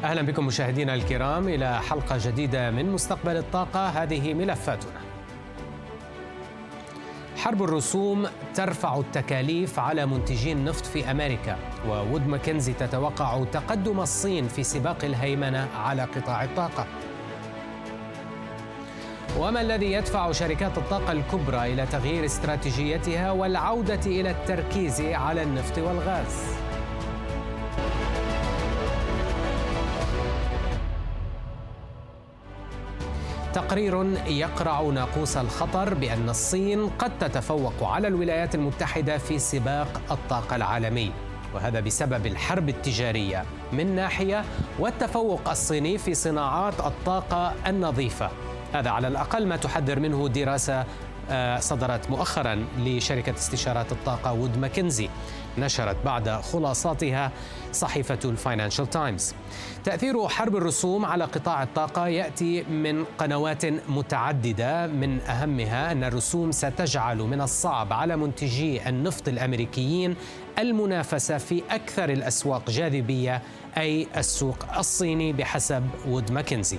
أهلا بكم مشاهدينا الكرام إلى حلقة جديدة من مستقبل الطاقة. هذه ملفاتنا. حرب الرسوم ترفع التكاليف على منتجي النفط في أمريكا، وود ماكنزي تتوقع تقدم الصين في سباق الهيمنة على قطاع الطاقة. وما الذي يدفع شركات الطاقة الكبرى إلى تغيير استراتيجيتها والعودة إلى التركيز على النفط والغاز؟ تقرير يقرع ناقوس الخطر بأن الصين قد تتفوق على الولايات المتحدة في سباق الطاقة العالمي، وهذا بسبب الحرب التجارية من ناحية والتفوق الصيني في صناعات الطاقة النظيفة. هذا على الأقل ما تحذر منه دراسة صدرت مؤخرا لشركة استشارات الطاقة وود ماكنزي، نشرت بعد خلاصاتها صحيفة الفاينانشال تايمز. تأثير حرب الرسوم على قطاع الطاقة يأتي من قنوات متعددة، من أهمها أن الرسوم ستجعل من الصعب على منتجي النفط الأمريكيين المنافسة في أكثر الأسواق جاذبية، أي السوق الصيني بحسب وود ماكنزي،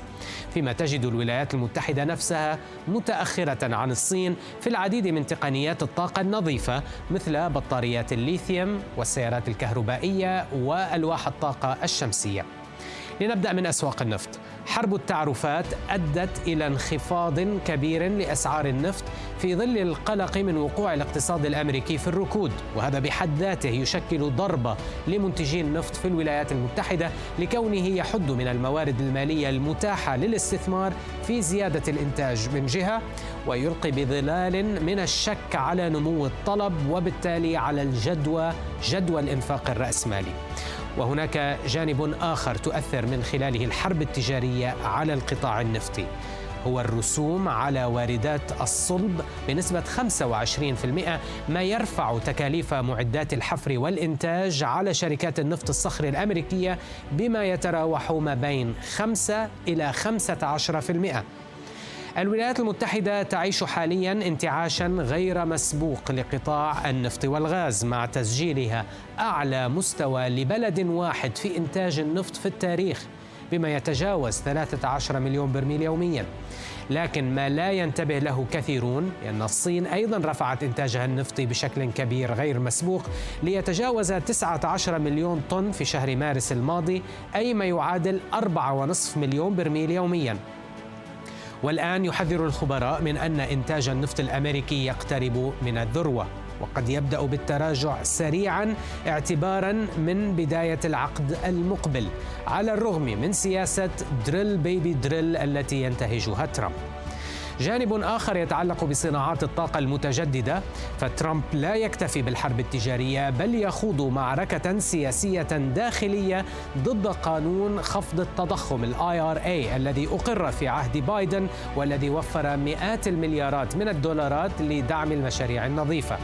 فيما تجد الولايات المتحدة نفسها متأخرة عن الصين في العديد من تقنيات الطاقة النظيفة مثل بطاريات الليثيوم والسيارات الكهربائية وألواح الطاقة الشمسية. لنبدأ من أسواق النفط. حرب التعرفات أدت إلى انخفاض كبير لأسعار النفط في ظل القلق من وقوع الاقتصاد الأمريكي في الركود، وهذا بحد ذاته يشكل ضربة لمنتجي النفط في الولايات المتحدة لكونه يحد من الموارد المالية المتاحة للاستثمار في زيادة الإنتاج من جهة، ويلقي بظلال من الشك على نمو الطلب وبالتالي على جدوى الإنفاق الرأسمالي. وهناك جانب آخر تؤثر من خلاله الحرب التجارية على القطاع النفطي، هو الرسوم على واردات الصلب بنسبة 25%، ما يرفع تكاليف معدات الحفر والإنتاج على شركات النفط الصخري الأمريكية بما يتراوح ما بين 5 إلى 15%. الولايات المتحدة تعيش حالياً انتعاشاً غير مسبوق لقطاع النفط والغاز، مع تسجيلها أعلى مستوى لبلد واحد في إنتاج النفط في التاريخ بما يتجاوز 13 مليون برميل يومياً. لكن ما لا ينتبه له كثيرون أن الصين أيضاً رفعت إنتاجها النفطي بشكل كبير غير مسبوق ليتجاوز 19 مليون طن في شهر مارس الماضي، أي ما يعادل 4.5 مليون برميل يومياً. والآن يحذر الخبراء من أن إنتاج النفط الأمريكي يقترب من الذروة، وقد يبدأ بالتراجع سريعاً اعتباراً من بداية العقد المقبل، على الرغم من سياسة دريل بيبي دريل التي ينتهجها ترامب. جانب آخر يتعلق بصناعات الطاقة المتجددة، فترامب لا يكتفي بالحرب التجارية بل يخوض معركة سياسية داخلية ضد قانون خفض التضخم IRA الذي أقر في عهد بايدن والذي وفر مئات المليارات من الدولارات لدعم المشاريع النظيفة.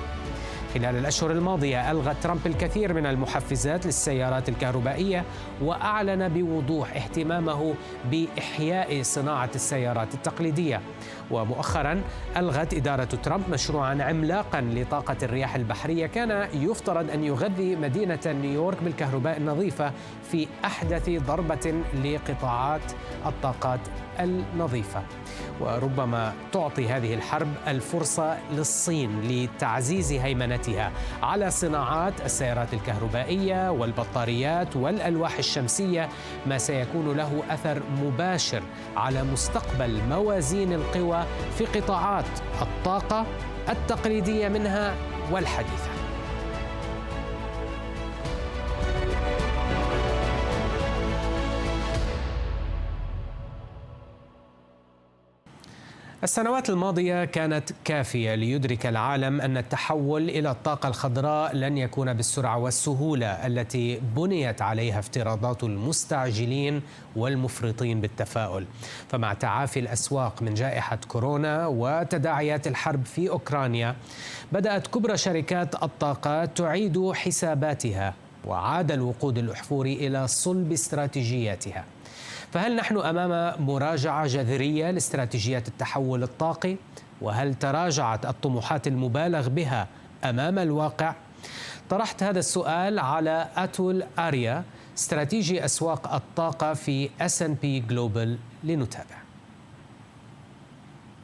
خلال الأشهر الماضية ألغى ترامب الكثير من المحفزات للسيارات الكهربائية، وأعلن بوضوح اهتمامه بإحياء صناعة السيارات التقليدية. ومؤخراً ألغت إدارة ترامب مشروعاً عملاقاً لطاقة الرياح البحرية كان يفترض أن يغذي مدينة نيويورك بالكهرباء النظيفة في أحدث ضربة لقطاعات الطاقات النظيفة. وربما تعطي هذه الحرب الفرصة للصين لتعزيز هيمنتها على صناعات السيارات الكهربائية والبطاريات والألواح الشمسية، ما سيكون له أثر مباشر على مستقبل موازين القوى في قطاعات الطاقة التقليدية منها والحديثة. السنوات الماضية كانت كافية ليدرك العالم أن التحول إلى الطاقة الخضراء لن يكون بالسرعة والسهولة التي بنيت عليها افتراضات المستعجلين والمفرطين بالتفاؤل. فمع تعافي الأسواق من جائحة كورونا وتداعيات الحرب في أوكرانيا، بدأت كبرى شركات الطاقة تعيد حساباتها، وعاد الوقود الأحفوري إلى صلب استراتيجياتها. فهل نحن أمام مراجعة جذرية لاستراتيجيات التحول الطاقي؟ وهل تراجعت الطموحات المبالغ بها أمام الواقع؟ طرحت هذا السؤال على أتول آريا، استراتيجي أسواق الطاقة في S&P Global لنتابع.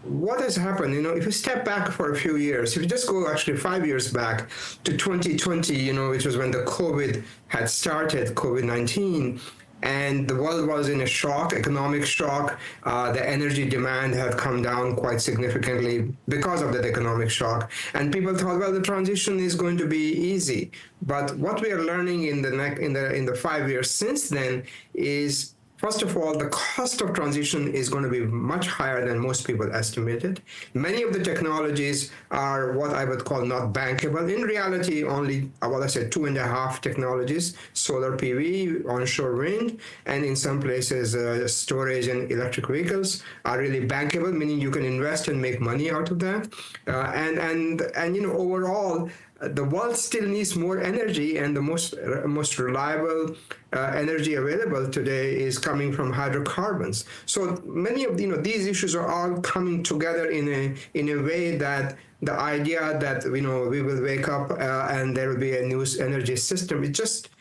What has happened, if you step back for a few years, if you just go actually 5 years back to 2020, which was when the COVID had started, COVID-19, and the world was in a shock, economic shock. The energy demand had come down quite significantly because of that economic shock. And people thought, well, the transition is going to be easy. But what we are learning in the 5 years since then is, first of all, the cost of transition is going to be much higher than most people estimated. Many of the technologies are what I would call not bankable. In reality, only, 2.5 technologies, solar PV, onshore wind, and in some places, storage and electric vehicles are really bankable, meaning you can invest and make money out of that. Overall, the world still needs more energy, and the most reliable energy available today is coming from hydrocarbons. So many of these issues are all coming together in a way that the idea that we will wake up and there will be a new energy system,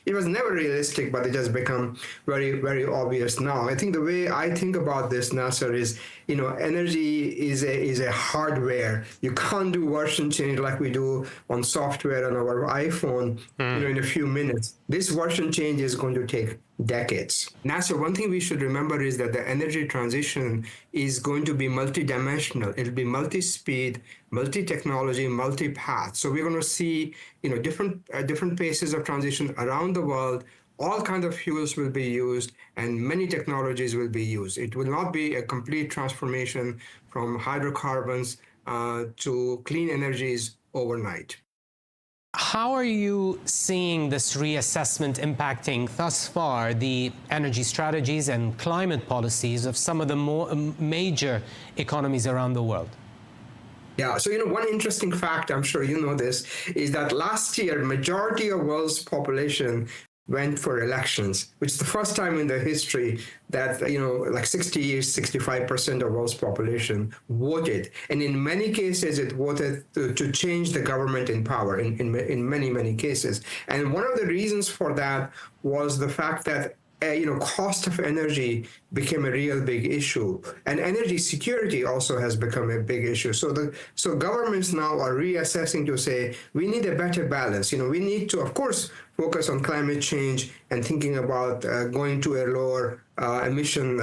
it was never realistic, but it has become very, very obvious now. I think the way I think about this, Nasser, is energy is a hardware. You can't do version change like we do on software on our iPhone in a few minutes. This version change is going to take decades. Nasser, one thing we should remember is that the energy transition is going to be multidimensional. It'll be multi-speed, multi-technology, multi-path. So we're going to see different paces of transition around the world. All kinds of fuels will be used, and many technologies will be used. It will not be a complete transformation from hydrocarbons to clean energies overnight. How are you seeing this reassessment impacting thus far the energy strategies and climate policies of some of the more major economies around the world? Yeah, so one interesting fact, I'm sure you know this, is that last year, majority of world's population went for elections, which is the first time in the history that, like 65% of world's population voted. And in many cases, it voted to change the government in power in many, many cases. And one of the reasons for that was the fact that cost of energy became a real big issue, and energy security also has become a big issue. So governments now are reassessing to say we need a better balance. We need to, of course, focus on climate change and thinking about going to a lower emission,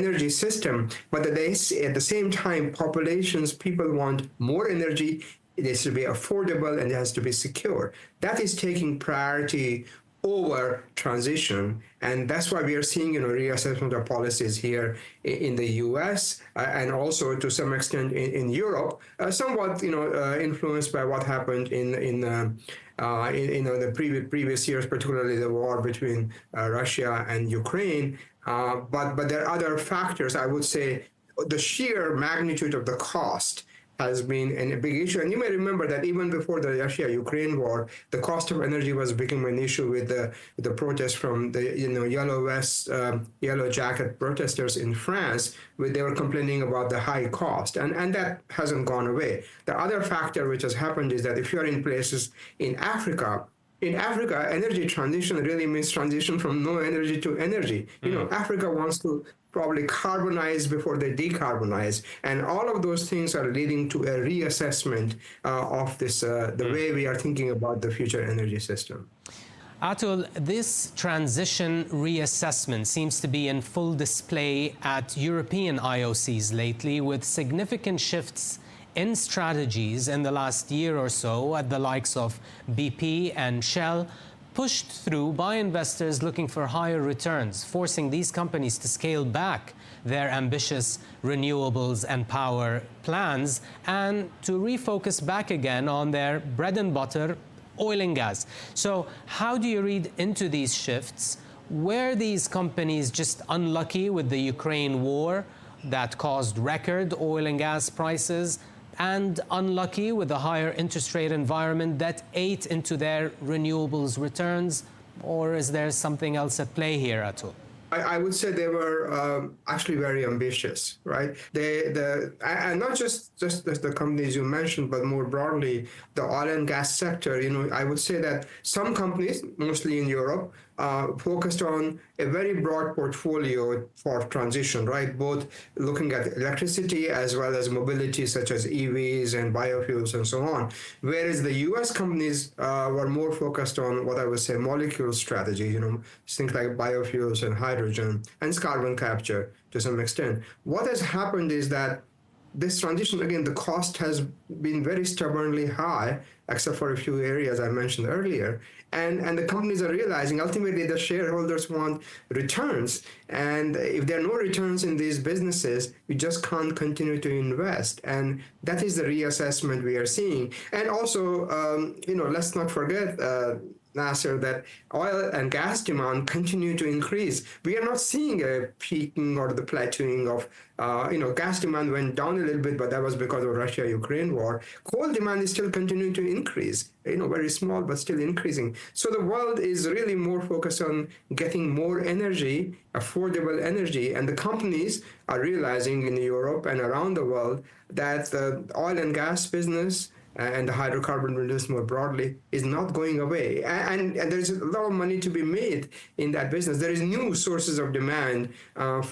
energy system. But at the same time, people want more energy. It has to be affordable and it has to be secure. That is taking priority over transition, and that's why we are seeing reassessment of policies here in the U.S. And also to some extent in Europe, somewhat influenced by what happened in the previous years, particularly the war between Russia and Ukraine. But there are other factors. I would say the sheer magnitude of the cost has been a big issue. And you may remember that even before the Russia-Ukraine war, the cost of energy was becoming an issue with the protests from the yellow jacket protesters in France, where they were complaining about the high cost, and that hasn't gone away. The other factor which has happened is that if you're in places in Africa, energy transition really means transition from no energy to energy. Africa wants to probably carbonize before they decarbonize. And all of those things are leading to a reassessment of this, the way we are thinking about the future energy system. Atul, this transition reassessment seems to be in full display at European IOCs lately, with significant shifts in strategies in the last year or so at the likes of BP and Shell, pushed through by investors looking for higher returns, forcing these companies to scale back their ambitious renewables and power plans and to refocus back again on their bread and butter, oil and gas. So how do you read into these shifts? Were these companies just unlucky with the Ukraine war that caused record oil and gas prices, and unlucky with the higher interest rate environment that ate into their renewables returns? Or is there something else at play here, Atul? I would say they were actually very ambitious, right? And not just the companies you mentioned, but more broadly, the oil and gas sector. I would say that some companies, mostly in Europe, focused on a very broad portfolio for transition, right? Both looking at electricity as well as mobility, such as EVs and biofuels and so on. Whereas the US companies were more focused on what I would say molecule strategy, things like biofuels and hydrogen and carbon capture to some extent. What has happened is that this transition, again, the cost has been very stubbornly high, except for a few areas I mentioned earlier. And the companies are realizing ultimately the shareholders want returns. And if there are no returns in these businesses, you just can't continue to invest. And that is the reassessment we are seeing. And also, let's not forget, Nasser, that oil and gas demand continue to increase. We are not seeing a peaking or the plateauing of, gas demand went down a little bit, but that was because of Russia-Ukraine war. Coal demand is still continuing to increase, very small, but still increasing. So the world is really more focused on getting more energy, affordable energy, and the companies are realizing in Europe and around the world that the oil and gas business and the hydrocarbon business more broadly is not going away. And there's a lot of money to be made in that business. There is new sources of demand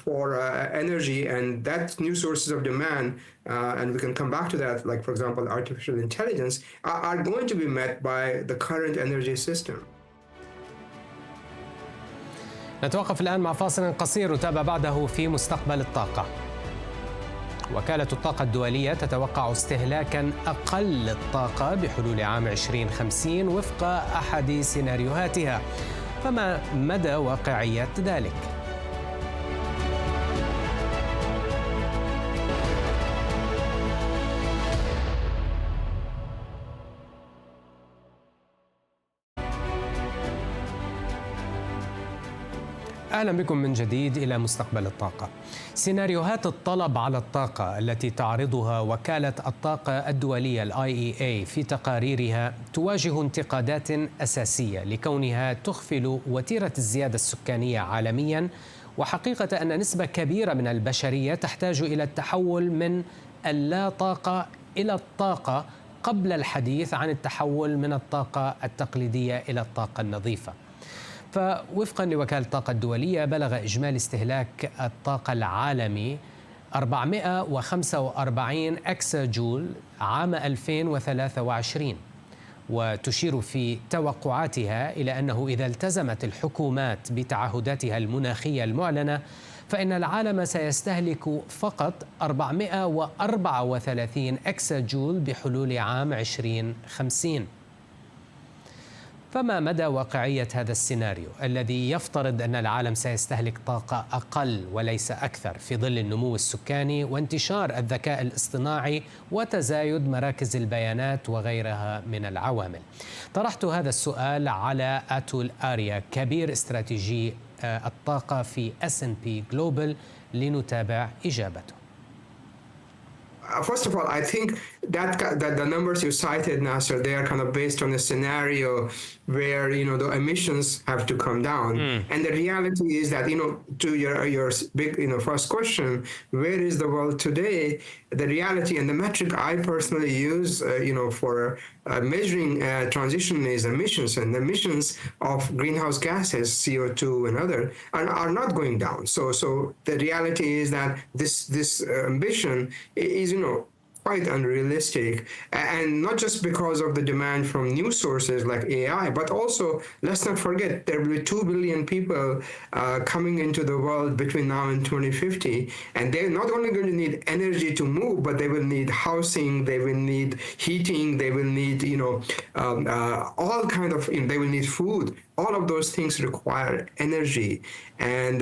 for energy, and that new sources of demand, and we can come back to that, like, for example, artificial intelligence, are going to be met by the current energy system. نتوقف الآن مع فاصل قصير وتابع بعده في مستقبل الطاقة. وكالة الطاقة الدولية تتوقع استهلاكاً أقل للطاقة بحلول عام 2050 وفق أحد سيناريوهاتها، فما مدى واقعية ذلك؟ أهلا بكم من جديد إلى مستقبل الطاقة. سيناريوهات الطلب على الطاقة التي تعرضها وكالة الطاقة الدولية IEA في تقاريرها تواجه انتقادات أساسية لكونها تغفل وتيرة الزيادة السكانية عالميا، وحقيقة أن نسبة كبيرة من البشرية تحتاج إلى التحول من اللا طاقة إلى الطاقة قبل الحديث عن التحول من الطاقة التقليدية إلى الطاقة النظيفة. فوفقا لوكالة الطاقة الدولية بلغ إجمالي استهلاك الطاقة العالمي 445 أكسا جول عام 2023، وتشير في توقعاتها إلى أنه إذا التزمت الحكومات بتعهداتها المناخية المعلنة فإن العالم سيستهلك فقط 434 أكسا جول بحلول عام 2050. فما مدى واقعية هذا السيناريو الذي يفترض أن العالم سيستهلك طاقة أقل وليس أكثر في ظل النمو السكاني وانتشار الذكاء الاصطناعي وتزايد مراكز البيانات وغيرها من العوامل؟ طرحت هذا السؤال على أتول آريا، كبير استراتيجي الطاقة في S&P Global، لنتابع إجابته. First of all, I think that the numbers you cited, Nasser, they are kind of based on a scenario where, the emissions have to come down. And the reality is that, to your big, first question, where is the world today? The reality and the metric I personally use, for measuring transition is emissions, and emissions of greenhouse gases, CO2 and other, are not going down. So the reality is that this ambition is, quite unrealistic, and not just because of the demand from new sources like AI, but also, let's not forget, there will be 2 billion people coming into the world between now and 2050, and they're not only going to need energy to move, but they will need housing, they will need heating, they will need, all kind of, they will need food. All of those things require energy, and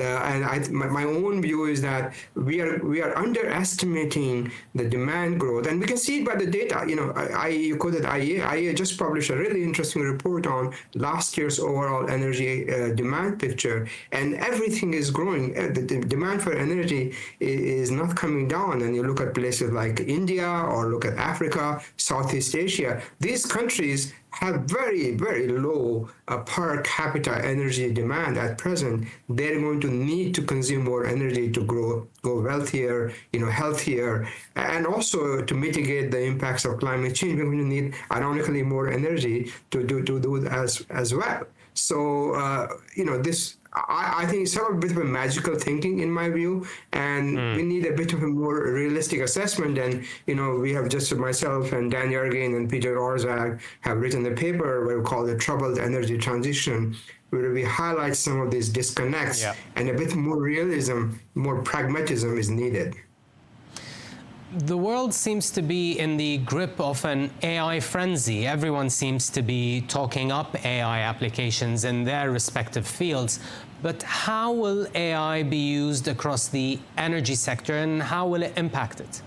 my own view is that we are underestimating the demand growth, and we can see it by the data. You quoted IEA. IEA just published a really interesting report on last year's overall energy demand picture, and everything is growing. The demand for energy is not coming down. And you look at places like India or look at Africa, Southeast Asia. These countries have very, very low per capita energy demand at present, they're going to need to consume more energy to go wealthier, healthier, and also to mitigate the impacts of climate change. We're going to need, ironically, more energy to do as well. So, this, I think it's sort of a bit of a magical thinking in my view, and we need a bit of a more realistic assessment. And, we have just, myself and Dan Yergin and Peter Orzag have written a paper we call the Troubled Energy Transition, where we highlight some of these disconnects, and a bit more realism, more pragmatism is needed. The world seems to be in the grip of an AI frenzy. Everyone seems to be talking up AI applications in their respective fields. But how will AI be used across the energy sector, and how will it impact it?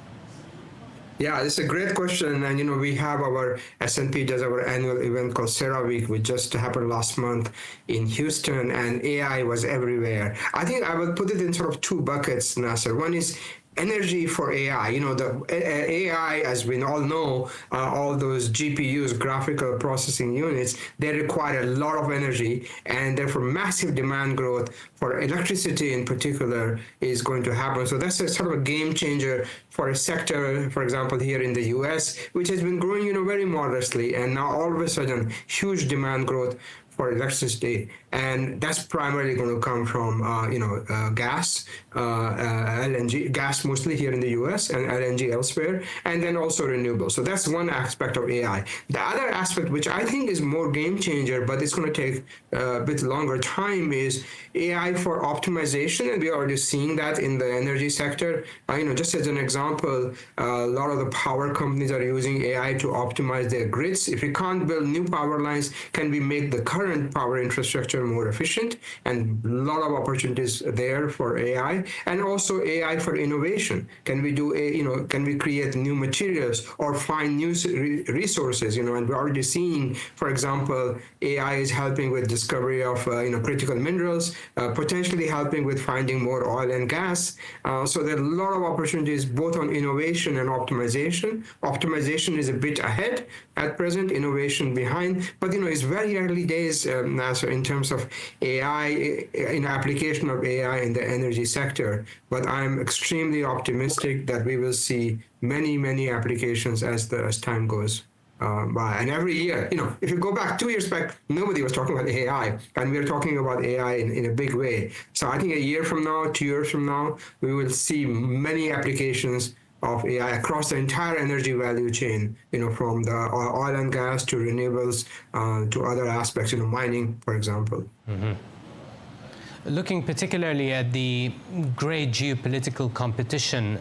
Yeah, it's a great question. And, we have our S&P does our annual event called CERAWeek, which just happened last month in Houston, and AI was everywhere. I think I would put it in sort of two buckets, Nasser. One is energy for AI. The AI, as we all know, all those GPUs, graphical processing units, they require a lot of energy, and therefore massive demand growth for electricity in particular is going to happen. So that's a sort of a game changer for a sector, for example, here in the US, which has been growing, very modestly, and now all of a sudden huge demand growth for electricity, and that's primarily going to come from gas, LNG, gas mostly here in the US, and LNG elsewhere, and then also renewables. So that's one aspect of AI. The other aspect, which I think is more game changer, but it's going to take a bit longer time, is AI for optimization, and we're already seeing that in the energy sector. Just as an example, a lot of the power companies are using AI to optimize their grids. If we can't build new power lines, can we make the current power infrastructure more efficient? And a lot of opportunities there for AI, and also AI for innovation. Can we can we create new materials or find new resources? And we're already seeing, for example, AI is helping with discovery of critical minerals, potentially helping with finding more oil and gas. So there are a lot of opportunities both on innovation and optimization. Optimization is a bit ahead at present, innovation behind, but it's very early days, Nasser, in terms of AI, in application of AI in the energy sector. But I'm extremely optimistic that we will see many, many applications as time goes by. And every year, if you go back 2 years back, nobody was talking about AI, and we're talking about AI in a big way. So I think a year from now, 2 years from now, we will see many applications of AI across the entire energy value chain, from the oil and gas to renewables to other aspects, mining, for example. Mm-hmm. Looking particularly at the great geopolitical competition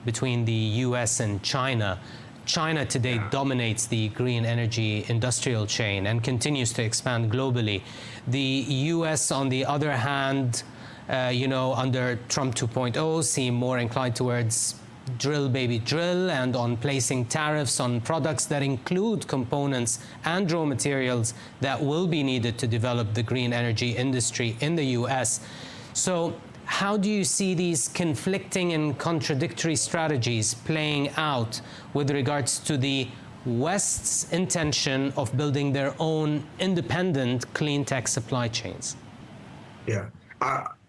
between the US and China, China today dominates the green energy industrial chain and continues to expand globally. The US, on the other hand, under Trump 2.0, seem more inclined towards drill, baby, drill, and on placing tariffs on products that include components and raw materials that will be needed to develop the green energy industry in the US. So how do you see these conflicting and contradictory strategies playing out with regards to the West's intention of building their own independent clean tech supply chains? Yeah.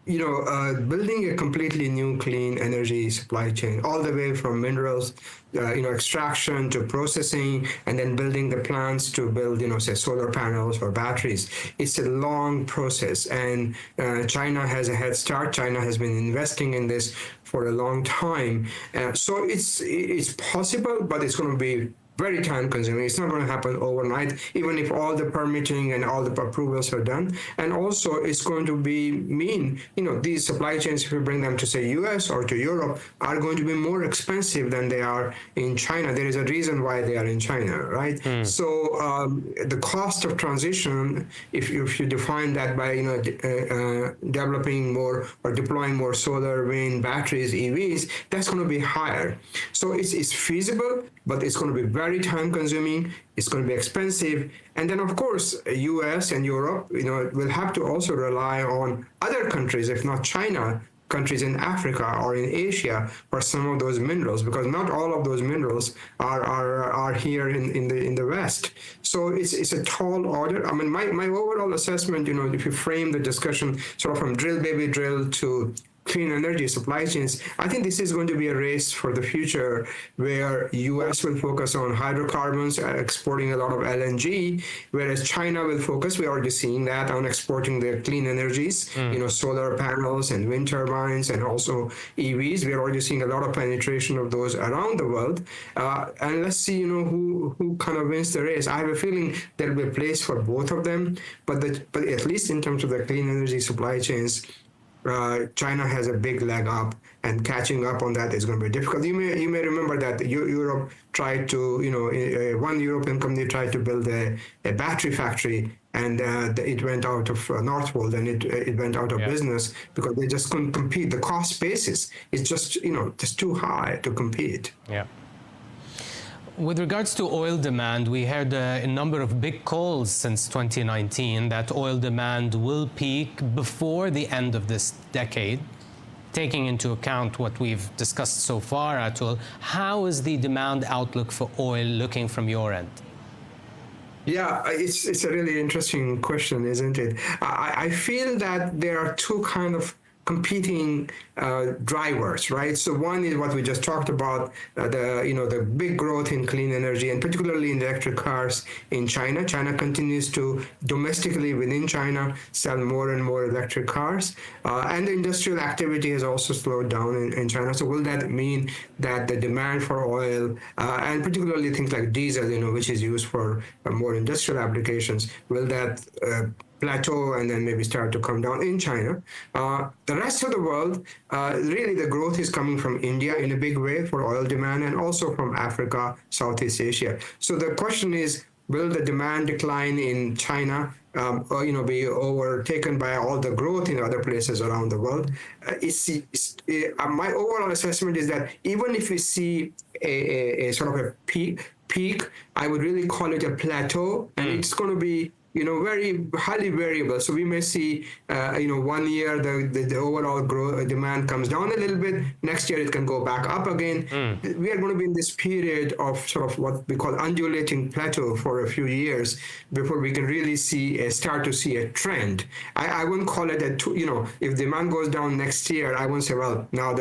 Building a completely new clean energy supply chain, all the way from minerals, extraction to processing, and then building the plants to build, say, solar panels or batteries. It's a long process, and China has a head start. China has been investing in this for a long time. So it's possible, but it's going to be very time consuming. It's not going to happen overnight, even if all the permitting and all the approvals are done. And also it's going to mean, these supply chains, if we bring them to say US or to Europe, are going to be more expensive than they are in China. There is a reason why they are in China, right? So the cost of transition, if you define that by, developing more or deploying more solar, wind, batteries, EVs, that's going to be higher. So it's feasible, but it's going to be very time consuming, it's going to be expensive. And then of course, US and Europe, will have to also rely on other countries, if not China, countries in Africa or in Asia for some of those minerals, because not all of those minerals are here in the West. So it's a tall order. I mean, my overall assessment, if you frame the discussion sort of from drill baby drill to clean energy supply chains, I think this is going to be a race for the future where U.S. will focus on hydrocarbons, exporting a lot of LNG, whereas China will focus, we're already seeing that, on exporting their clean energies, solar panels and wind turbines and also EVs. We're already seeing a lot of penetration of those around the world. And let's see, who kind of wins the race. I have a feeling there'll be a place for both of them, but at least in terms of the clean energy supply chains, China has a big leg up, and catching up on that is going to be difficult. You may remember that Europe tried to, one European company tried to build a battery factory, and it went out of Northvolt, and it went out of business because they just couldn't compete. The cost basis is just too high to compete. Yeah. With regards to oil demand, we heard a number of big calls since 2019 that oil demand will peak before the end of this decade. Taking into account what we've discussed so far, Atul, how is the demand outlook for oil looking from your end? Yeah, it's a really interesting question, isn't it? I feel that there are two kind of competing drivers, right? So one is what we just talked about, the big growth in clean energy, and particularly in electric cars in China. China continues to domestically within China sell more and more electric cars, and the industrial activity has also slowed down in China. So will that mean that the demand for oil, and particularly things like diesel, which is used for more industrial applications, will that plateau and then maybe start to come down in China? The rest of the world, really the growth is coming from India in a big way for oil demand, and also from Africa, Southeast Asia. So the question is, will the demand decline in China be overtaken by all the growth in other places around the world? My overall assessment is that even if we see a sort of a peak, I would really call it a plateau, and it's going to be very highly variable. So we may see, 1 year the overall demand comes down a little bit. Next year it can go back up again. We are going to be in this period of sort of what we call undulating plateau for a few years before we can really start to see a trend. I wouldn't call it if demand goes down next year, I won't say, well, now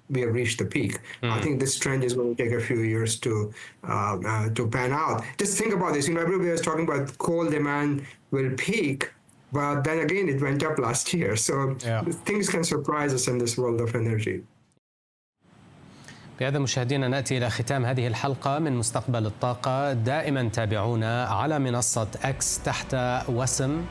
we have reached the peak. I think this trend is going to take a few years to pan out. Just think about this. Everybody was talking about coal demand will peak, but then again it went up last year. So things can surprise us in this world of energy. بهذا مشاهدينا نأتي إلى ختام هذه الحلقة من مستقبل الطاقة. دائما تابعونا على منصة X تحت وسم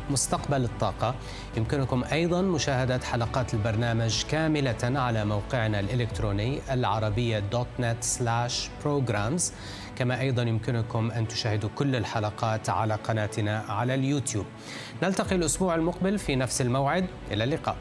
#مستقبل الطاقة. يمكنكم أيضا مشاهدة حلقات البرنامج كاملة على موقعنا الإلكتروني العربية.net/programs. كما أيضا يمكنكم أن تشاهدوا كل الحلقات على قناتنا على اليوتيوب. نلتقي الأسبوع المقبل في نفس الموعد. إلى اللقاء.